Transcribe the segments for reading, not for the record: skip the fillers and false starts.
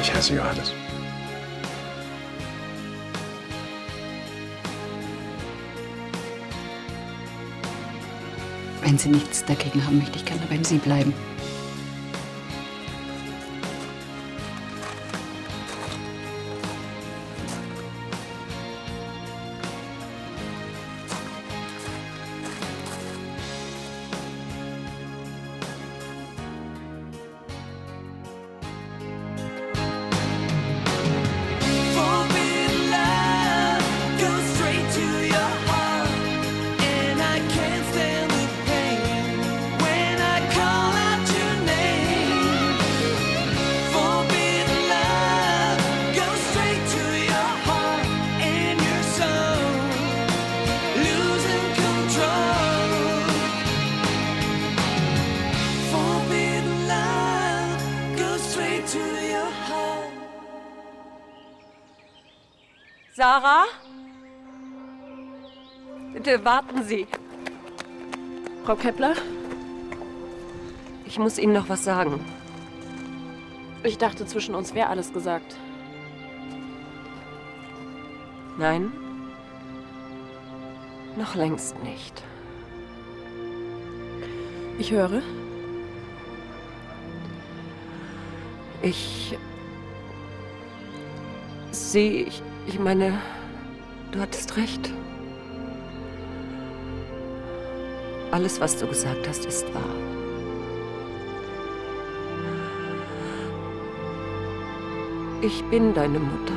Ich heiße Johannes. Wenn Sie nichts dagegen haben, möchte ich gerne beim Sie bleiben. Sarah? Bitte warten Sie. Frau Kepler? Ich muss Ihnen noch was sagen. Ich dachte, zwischen uns wäre alles gesagt. Nein? Noch längst nicht. Ich höre. Ich meine, du hattest recht. Alles, was du gesagt hast, ist wahr. Ich bin deine Mutter.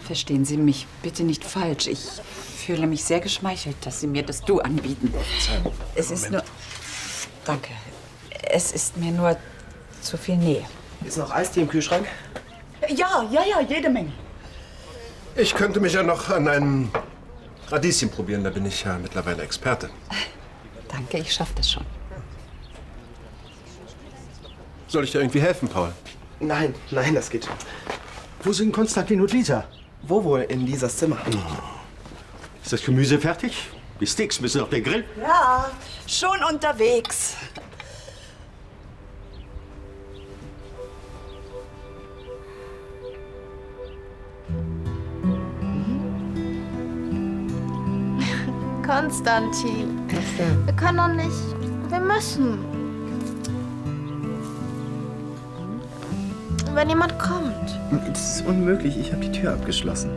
Verstehen Sie mich bitte nicht falsch. Ich fühle mich sehr geschmeichelt, dass Sie mir das Du anbieten. Es ist nur... Danke. Es ist mir nur zu viel Nähe. Ist noch Eistee im Kühlschrank? Ja, jede Menge. Ich könnte mich ja noch an einem Radieschen probieren, da bin ich ja mittlerweile Experte. Danke, ich schaffe das schon. Soll ich dir irgendwie helfen, Paul? Nein, das geht schon. Wo sind Konstantin und Lisa? Wo wohl? In Lisas Zimmer. Ist das Gemüse fertig? Die Steaks müssen auf den Grill. Ja, schon unterwegs. Konstantin, wir können doch nicht. Wir müssen. Wenn jemand kommt. Das ist unmöglich, ich habe die Tür abgeschlossen.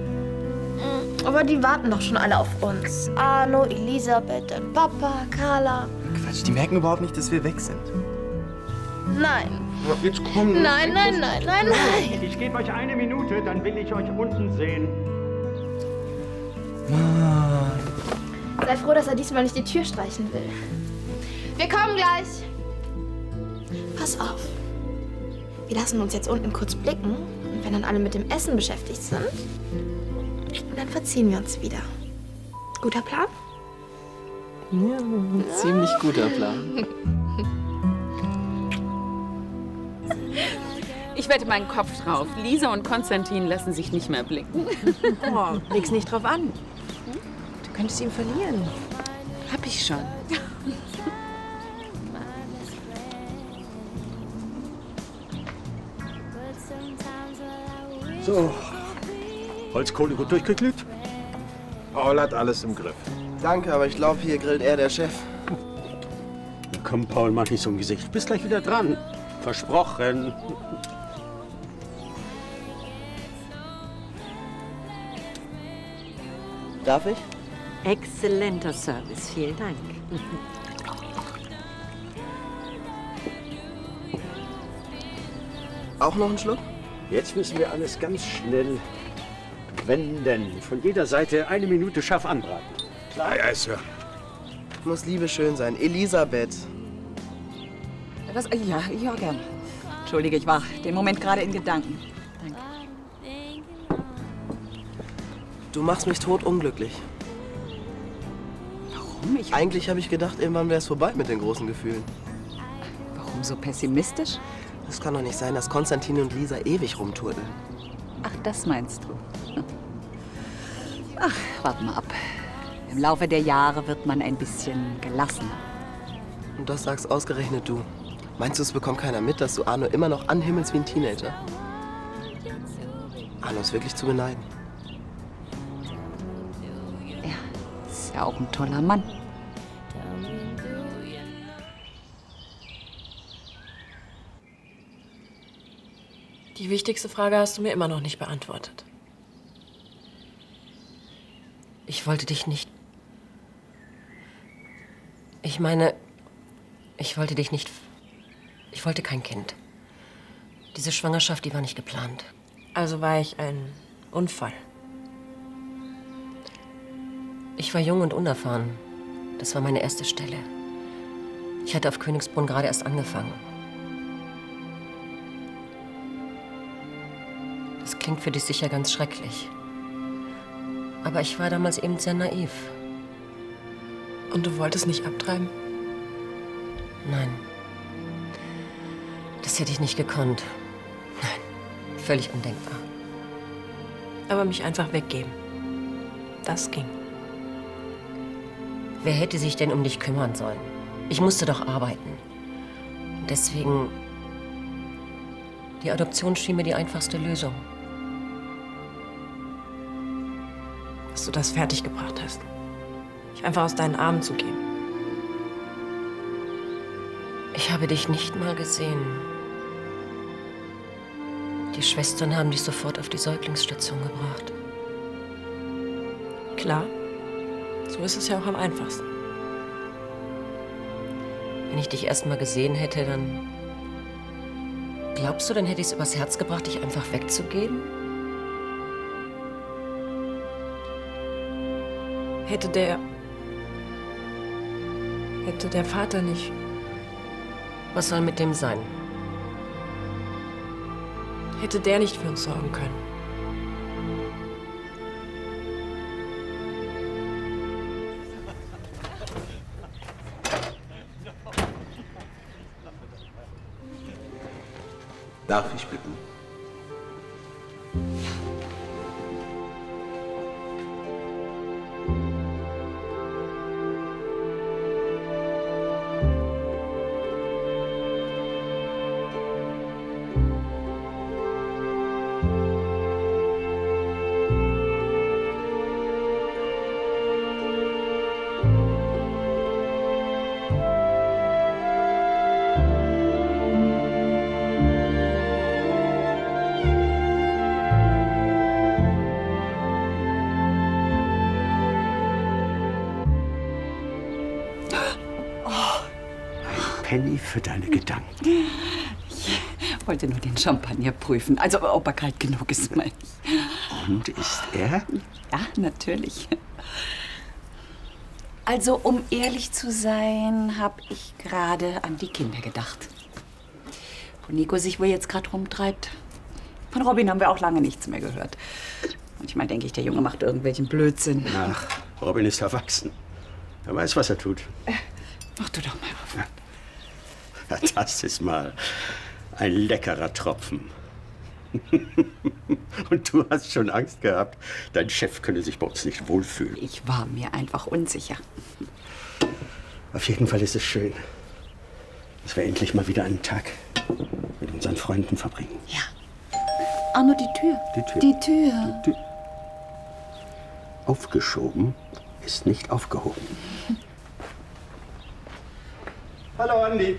Aber die warten doch schon alle auf uns. Arno, Elisabeth, dein Papa, Carla. Quatsch, die merken überhaupt nicht, dass wir weg sind. Nein. Jetzt komm. Nein. Ich gebe euch 1 Minute, dann will ich euch unten sehen. Sei froh, dass er diesmal nicht die Tür streichen will. Wir kommen gleich. Pass auf. Wir lassen uns jetzt unten kurz blicken. Und wenn dann alle mit dem Essen beschäftigt sind, dann verziehen wir uns wieder. Guter Plan? Ja, ziemlich guter Plan. Ich wette meinen Kopf drauf. Lisa und Konstantin lassen sich nicht mehr blicken. Oh, leg's nicht drauf an. Du könntest ihn verlieren. Hab ich schon. So. Holzkohle gut durchgeglüht? Paul hat alles im Griff. Danke, aber ich glaube, hier grillt er der Chef. Na komm, Paul, mach nicht so ein Gesicht. Bist gleich wieder dran. Versprochen. Darf ich? Exzellenter Service, vielen Dank. Auch noch einen Schluck? Jetzt müssen wir alles ganz schnell wenden. Von jeder Seite 1 Minute scharf anbraten. Klar, ja, Sir. Muss Liebe schön sein. Elisabeth. Was? Ja, gern. Entschuldige, ich war den Moment gerade in Gedanken. Danke. Du machst mich totunglücklich. Warum? Eigentlich habe ich gedacht, irgendwann wäre es vorbei mit den großen Gefühlen. Warum so pessimistisch? Es kann doch nicht sein, dass Konstantin und Lisa ewig rumturteln. Ach, das meinst du. Ach, warte mal ab. Im Laufe der Jahre wird man ein bisschen gelassener. Und das sagst ausgerechnet du. Meinst du, es bekommt keiner mit, dass du Arno immer noch anhimmelst wie ein Teenager? Arno ist wirklich zu beneiden. Ja, ist ja auch ein toller Mann. Die wichtigste Frage hast du mir immer noch nicht beantwortet. Ich wollte dich nicht... Ich meine, ich wollte dich nicht... Ich wollte kein Kind. Diese Schwangerschaft, die war nicht geplant. Also war ich ein Unfall. Ich war jung und unerfahren. Das war meine erste Stelle. Ich hatte auf Königsbrunn gerade erst angefangen. Das klingt für dich sicher ganz schrecklich. Aber ich war damals eben sehr naiv. Und du wolltest nicht abtreiben? Nein. Das hätte ich nicht gekonnt. Nein, völlig undenkbar. Aber mich einfach weggeben. Das ging. Wer hätte sich denn um dich kümmern sollen? Ich musste doch arbeiten. Deswegen... Die Adoption schien mir die einfachste Lösung. Dass du das fertiggebracht hast. Mich einfach aus deinen Armen zu geben. Ich habe dich nicht mal gesehen. Die Schwestern haben dich sofort auf die Säuglingsstation gebracht. Klar. So ist es ja auch am einfachsten. Wenn ich dich erst mal gesehen hätte, dann... Glaubst du, dann hätte ich es übers Herz gebracht, dich einfach wegzugeben? Hätte der Vater nicht... Was soll mit dem sein? Hätte der nicht für uns sorgen können. Darf ich bitten? Penny für deine Gedanken. Ich wollte nur den Champagner prüfen. Also, ob er kalt genug ist, meine ich. Und ist er? Ja, natürlich. Also, um ehrlich zu sein, habe ich gerade an die Kinder gedacht. Wo Nico sich wohl jetzt gerade rumtreibt. Von Robin haben wir auch lange nichts mehr gehört. Manchmal denke ich, der Junge macht irgendwelchen Blödsinn. Ach, Robin ist erwachsen. Er weiß, was er tut. Mach du doch mal auf. Ja, das ist mal ein leckerer Tropfen. Und du hast schon Angst gehabt, dein Chef könne sich bei uns nicht wohlfühlen. Ich war mir einfach unsicher. Auf jeden Fall ist es schön, dass wir endlich mal wieder einen Tag mit unseren Freunden verbringen. Ja. Arno, die Tür. Die Tür. Die Tür. Die Tür. Aufgeschoben ist nicht aufgehoben. Hallo, Andi.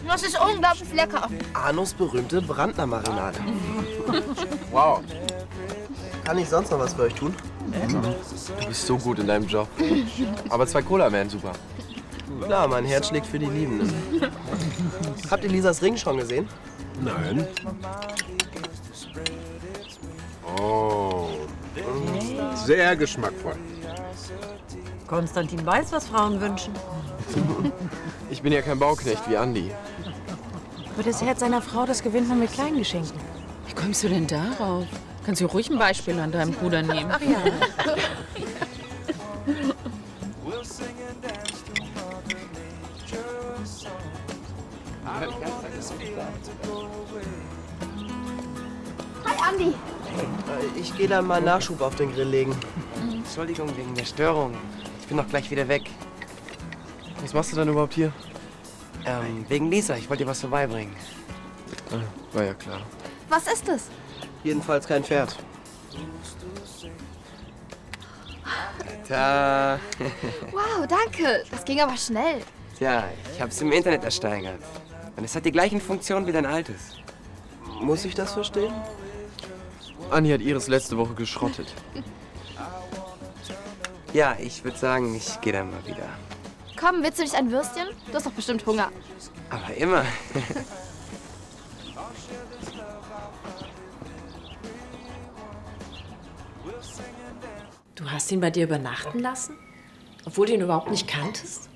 Das ist unglaublich lecker. Arnos berühmte Brandner-Marinade. Wow. Kann ich sonst noch was für euch tun? Du bist so gut in deinem Job. Aber 2 Cola wären super. Klar, mein Herz schlägt für die Liebenden. Habt ihr Lisas Ring schon gesehen? Nein. Oh. Sehr geschmackvoll. Konstantin weiß, was Frauen wünschen. Ich bin ja kein Bauknecht wie Andi. Für das Herz seiner Frau, das gewinnt man mit kleinen Geschenken. Wie kommst du denn darauf? Kannst du ruhig ein Beispiel an deinem Bruder nehmen. Ach ja. Hi, Andi. Ich gehe dann mal Nachschub auf den Grill legen. Entschuldigung wegen der Störung. Ich bin doch gleich wieder weg. Was machst du denn überhaupt hier? Wegen Lisa. Ich wollte dir was vorbeibringen. War ja klar. Was ist es? Jedenfalls kein Pferd. Ta. Wow, danke. Das ging aber schnell. Tja, ich hab's im Internet ersteigert. Und es hat die gleichen Funktionen wie dein altes. Muss ich das verstehen? Anni hat ihres letzte Woche geschrottet. Ja, ich würde sagen, ich gehe dann mal wieder. Komm, willst du nicht ein Würstchen? Du hast doch bestimmt Hunger. Aber immer. Du hast ihn bei dir übernachten lassen? Obwohl du ihn überhaupt nicht kanntest?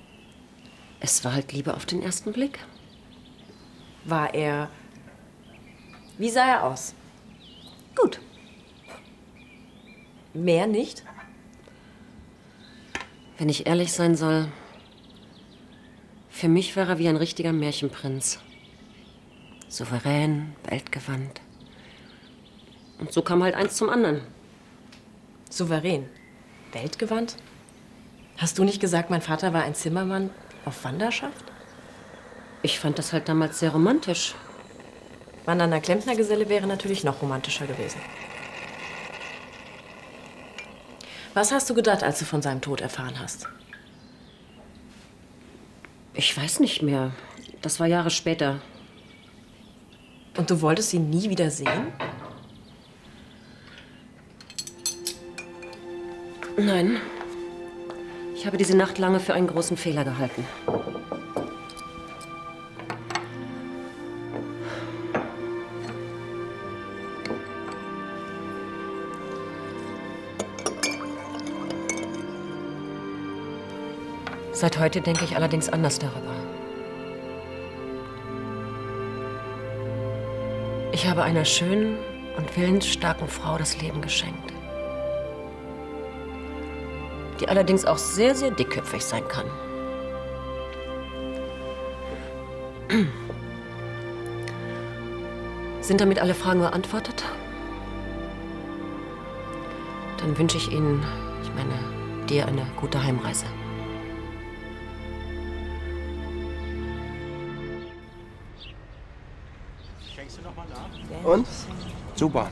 Es war halt Liebe auf den ersten Blick. War er... Wie sah er aus? Gut. Mehr nicht? Wenn ich ehrlich sein soll, für mich war er wie ein richtiger Märchenprinz. Souverän, weltgewandt. Und so kam halt eins zum anderen. Souverän. Weltgewandt? Hast du nicht gesagt, mein Vater war ein Zimmermann auf Wanderschaft? Ich fand das halt damals sehr romantisch. Wandernder Klempnergeselle wäre natürlich noch romantischer gewesen. Was hast du gedacht, als du von seinem Tod erfahren hast? Ich weiß nicht mehr. Das war Jahre später. Und du wolltest ihn nie wieder sehen? Nein. Ich habe diese Nacht lange für einen großen Fehler gehalten. Seit heute denke ich allerdings anders darüber. Ich habe einer schönen und willensstarken Frau das Leben geschenkt, die allerdings auch sehr, sehr dickköpfig sein kann. Sind damit alle Fragen beantwortet? Dann wünsche ich Ihnen, ich meine, dir eine gute Heimreise. Und? Super.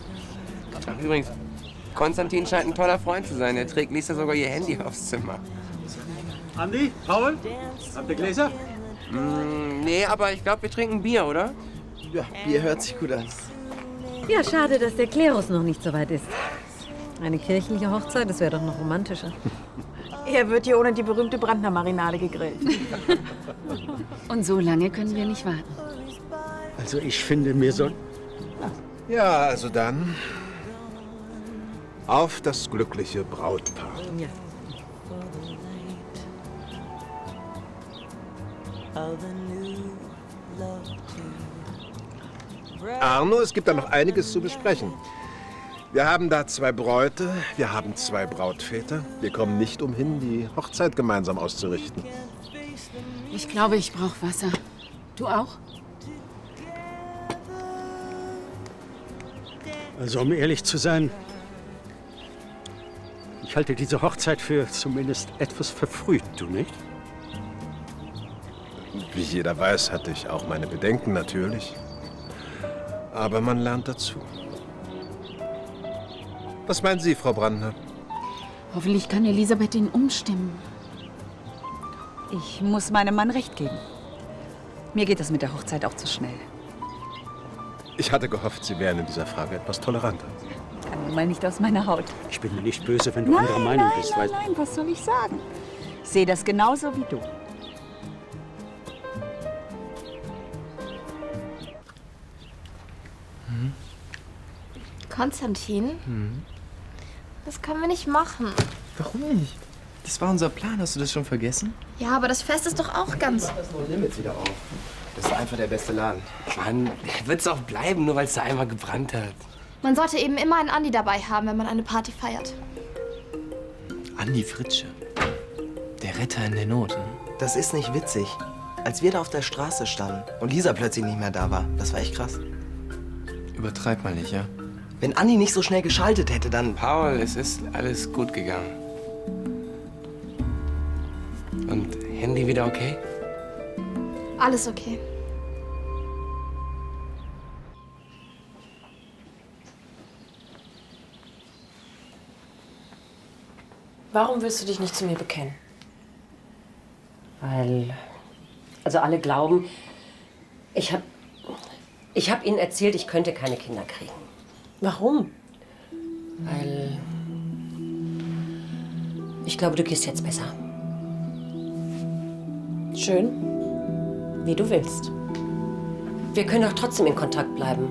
Ach, übrigens, Konstantin scheint ein toller Freund zu sein. Er trägt Lisa sogar ihr Handy aufs Zimmer. Andi, Paul, habt ihr Gläser? Nee, aber ich glaube, wir trinken Bier, oder? Ja, Bier hört sich gut an. Ja, schade, dass der Klerus noch nicht so weit ist. Eine kirchliche Hochzeit, das wäre doch noch romantischer. Er wird hier ohne die berühmte Brandner Marinade gegrillt. Und so lange können wir nicht warten. Also ich finde, wir sollten... Ja, also dann auf das glückliche Brautpaar. Ja. Arno, es gibt da noch einiges zu besprechen. Wir haben da 2 Bräute, wir haben 2 Brautväter. Wir kommen nicht umhin, die Hochzeit gemeinsam auszurichten. Ich glaube, ich brauche Wasser. Du auch? Also um ehrlich zu sein, ich halte diese Hochzeit für zumindest etwas verfrüht, du nicht? Wie jeder weiß, hatte ich auch meine Bedenken natürlich. Aber man lernt dazu. Was meinen Sie, Frau Brandner? Hoffentlich kann Elisabeth ihn umstimmen. Ich muss meinem Mann recht geben. Mir geht das mit der Hochzeit auch zu schnell. Ich hatte gehofft, Sie wären in dieser Frage etwas toleranter. Kann nun mal nicht aus meiner Haut. Ich bin mir nicht böse, wenn du anderer Meinung bist. Nein, was soll ich sagen? Ich sehe das genauso wie du. Konstantin? Das können wir nicht machen. Warum nicht? Das war unser Plan. Hast du das schon vergessen? Ja, aber das Fest ist doch auch ganz... Das No Limits wieder auf. Das ist einfach der beste Laden. Mann, wird's auch bleiben, nur weil es da einmal gebrannt hat. Man sollte eben immer einen Andi dabei haben, wenn man eine Party feiert. Andi Fritsche. Der Retter in der Not. Das ist nicht witzig. als wir da auf der Straße standen und Lisa plötzlich nicht mehr da war, das war echt krass. Übertreib mal nicht, ja? Wenn Anni nicht so schnell geschaltet hätte, dann... Paul, es ist alles gut gegangen. Und Handy wieder okay? Alles okay. Warum willst du dich nicht zu mir bekennen? Weil, also alle glauben, ich hab ihnen erzählt, ich könnte keine Kinder kriegen. Warum? Weil ich glaube, du gehst jetzt besser. Schön. Wie du willst. Wir können doch trotzdem in Kontakt bleiben.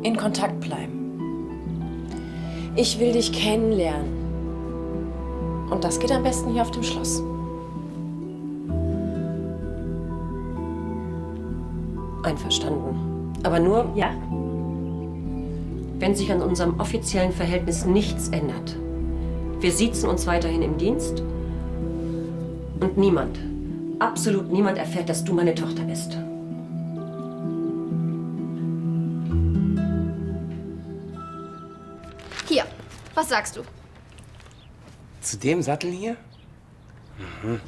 In Kontakt bleiben. Ich will dich kennenlernen. Und das geht am besten hier auf dem Schloss. Einverstanden. Aber nur, Ja? wenn sich an unserem offiziellen Verhältnis nichts ändert. Wir siezen uns weiterhin im Dienst. Und niemand, absolut niemand erfährt, dass du meine Tochter bist. Hier, was sagst du? Zu dem Sattel hier? Mhm.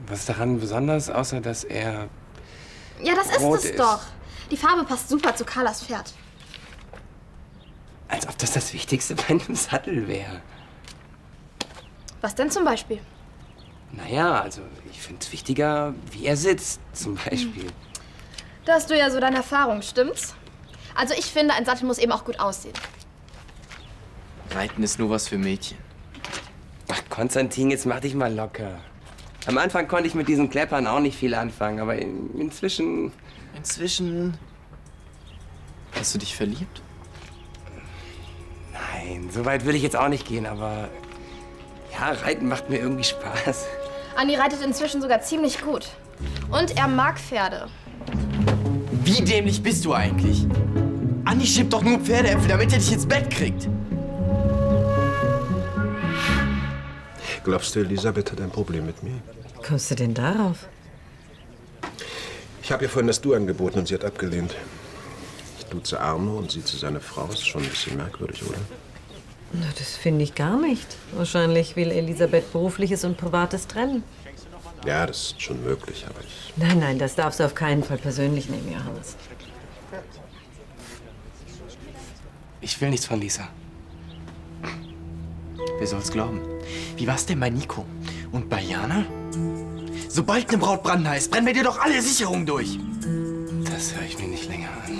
Was ist daran besonders, außer dass er... Ja, das ist rot es doch. Die Farbe passt super zu Carlas Pferd. Als ob das Wichtigste bei einem Sattel wäre. Was denn zum Beispiel? Naja, also ich finde es wichtiger, wie er sitzt, zum Beispiel. Da hast du ja so deine Erfahrung, stimmt's? Also ich finde, ein Sattel muss eben auch gut aussehen. Reiten ist nur was für Mädchen. Ach, Konstantin, jetzt mach dich mal locker. Am Anfang konnte ich mit diesen Kleppern auch nicht viel anfangen, aber inzwischen... Inzwischen... Hast du dich verliebt? Nein, so weit will ich jetzt auch nicht gehen, aber... Ja, Reiten macht mir irgendwie Spaß. Anni reitet inzwischen sogar ziemlich gut. Und er mag Pferde. Wie dämlich bist du eigentlich? Anni schiebt doch nur Pferdeäpfel, damit er dich ins Bett kriegt. Glaubst du, Elisabeth hat ein Problem mit mir? Wie kommst du denn darauf? Ich habe ihr vorhin das Du angeboten und sie hat abgelehnt. Ich duze Arno und sie zu seiner Frau. Ist schon ein bisschen merkwürdig, oder? Na, das finde ich gar nicht. Wahrscheinlich will Elisabeth Berufliches und Privates trennen. Ja, das ist schon möglich, aber ich... Nein, nein, das darfst du auf keinen Fall persönlich nehmen, Johannes. Ich will nichts von Lisa. Wer soll's glauben? Wie war's denn bei Nico? Und bei Jana? Sobald eine Braut brandheiß, brennen wir dir doch alle Sicherungen durch. Das höre ich mir nicht länger an.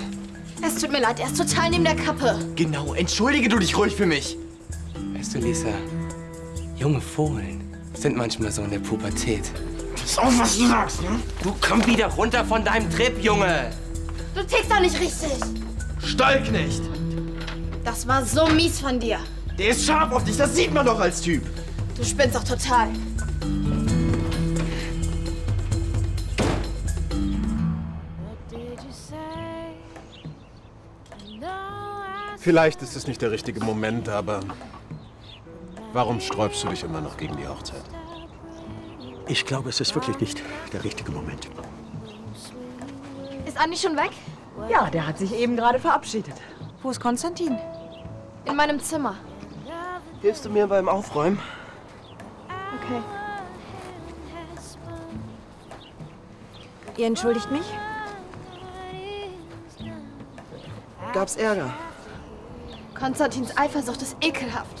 Es tut mir leid, er ist total neben der Kappe. Genau, entschuldige du dich ruhig für mich. Weißt du, Lisa, junge Fohlen sind manchmal so in der Pubertät. Pass auf, was du sagst, ne? Du komm wieder runter von deinem Trip, Junge! Du tickst doch nicht richtig. Stallknecht! Das war so mies von dir. Der ist scharf auf dich, das sieht man doch als Typ. Du spinnst doch total. Vielleicht ist es nicht der richtige Moment, aber warum sträubst du dich immer noch gegen die Hochzeit? Ich glaube, es ist wirklich nicht der richtige Moment. Ist Andi schon weg? Ja, der hat sich eben gerade verabschiedet. Wo ist Konstantin? In meinem Zimmer. Hilfst du mir beim Aufräumen? Okay. Ihr entschuldigt mich? Gab's Ärger? Konstantins Eifersucht ist ekelhaft.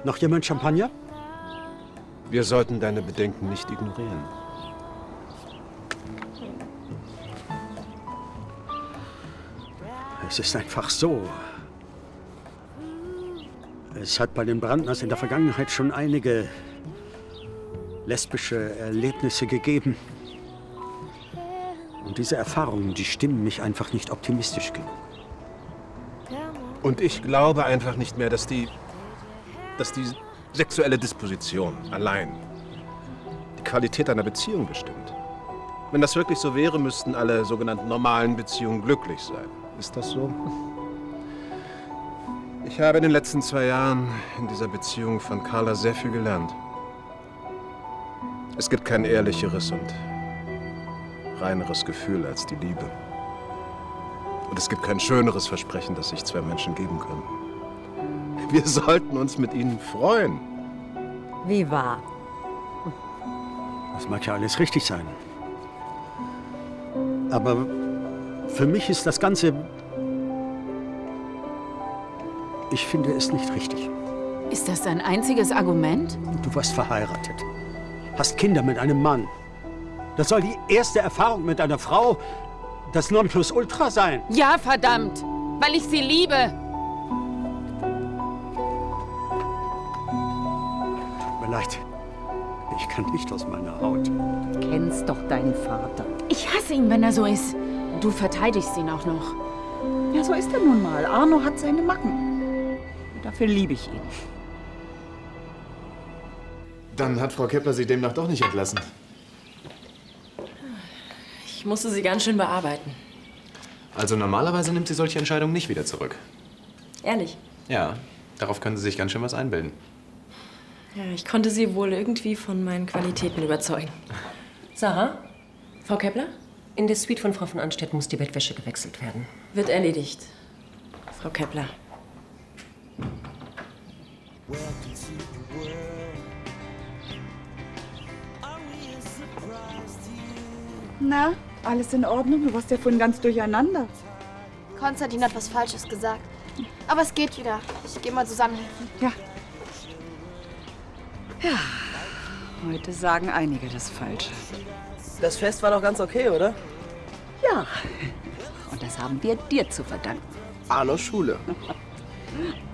Noch jemand Champagner? Wir sollten deine Bedenken nicht ignorieren. Es ist einfach so. Es hat bei den Brandners in der Vergangenheit schon einige lesbische Erlebnisse gegeben. Und diese Erfahrungen, die stimmen mich einfach nicht optimistisch genug. Und ich glaube einfach nicht mehr, dass die sexuelle Disposition allein die Qualität einer Beziehung bestimmt. Wenn das wirklich so wäre, müssten alle sogenannten normalen Beziehungen glücklich sein. Ist das so? Ich habe in den letzten 2 Jahren in dieser Beziehung von Carla sehr viel gelernt. Es gibt kein ehrlicheres und reineres Gefühl als die Liebe. Und es gibt kein schöneres Versprechen, das sich 2 Menschen geben können. Wir sollten uns mit ihnen freuen. Wie wahr? Das mag ja alles richtig sein. Aber für mich ist das Ganze... Ich finde es nicht richtig. Ist das dein einziges Argument? Du warst verheiratet. Hast Kinder mit einem Mann. Das soll die erste Erfahrung mit einer Frau, das Nonplusultra sein. Ja, verdammt! Weil ich sie liebe! Tut mir leid. Ich kann nicht aus meiner Haut. Du kennst doch deinen Vater. Ich hasse ihn, wenn er so ist. Du verteidigst ihn auch noch. Ja, so ist er nun mal. Arno hat seine Macken. Dafür liebe ich ihn. Dann hat Frau Kepler Sie demnach doch nicht entlassen. Ich musste sie ganz schön bearbeiten. Also normalerweise nimmt sie solche Entscheidungen nicht wieder zurück. Ehrlich. Ja, darauf können Sie sich ganz schön was einbilden. Ja, ich konnte sie wohl irgendwie von meinen Qualitäten überzeugen. Sarah, Frau Kepler? in der Suite von Frau von Anstedt muss die Bettwäsche gewechselt werden. Wird erledigt. Frau Kepler. Na, alles in Ordnung? Du warst ja vorhin ganz durcheinander. Konstantin hat was Falsches gesagt. Aber es geht wieder. Ich gehe mal Susanne helfen. Ja. Ja, heute sagen einige das Falsche. Das Fest war doch ganz okay, oder? Ja. Und das haben wir dir zu verdanken. Arnos Schule.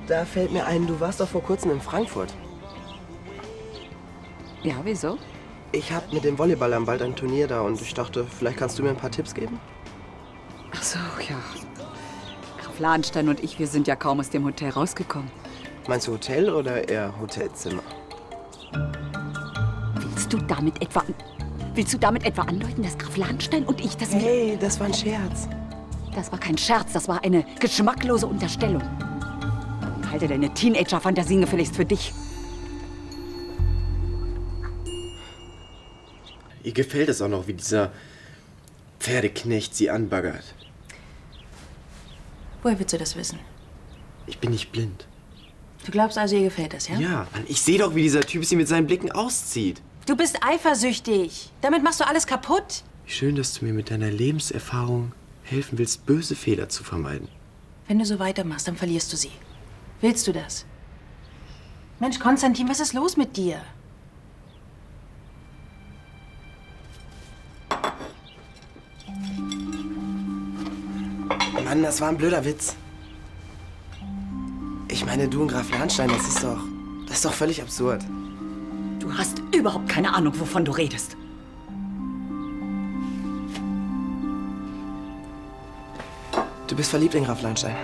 Da fällt mir ein, du warst doch vor kurzem in Frankfurt. Ja, wieso? Ich hab mit dem Volleyballern bald ein Turnier da und ich dachte, vielleicht kannst du mir ein paar Tipps geben? Ach so, ja. Graf Lahnstein und ich, wir sind ja kaum aus dem Hotel rausgekommen. Meinst du Hotel oder eher Hotelzimmer? Willst du damit etwa andeuten, dass Graf Lahnstein und ich das... Hey, das war ein Scherz. Das war kein Scherz, das war eine geschmacklose Unterstellung. Halte deine Teenager-Fantasien gefälligst für dich. Ihr gefällt es auch noch, wie dieser Pferdeknecht sie anbaggert. Woher willst du das wissen? Ich bin nicht blind. Du glaubst also, ihr gefällt das, ja? Ja, Mann, ich sehe doch, wie dieser Typ sie mit seinen Blicken auszieht. Du bist eifersüchtig. Damit machst du alles kaputt. Wie schön, dass du mir mit deiner Lebenserfahrung helfen willst, böse Fehler zu vermeiden. Wenn du so weitermachst, dann verlierst du sie. Willst du das? Mensch, Konstantin, was ist los mit dir? Mann, das war ein blöder Witz. Ich meine, du und Graf Lahnstein, das ist doch völlig absurd. Du hast überhaupt keine Ahnung, wovon du redest. Du bist verliebt in Graf Lahnstein.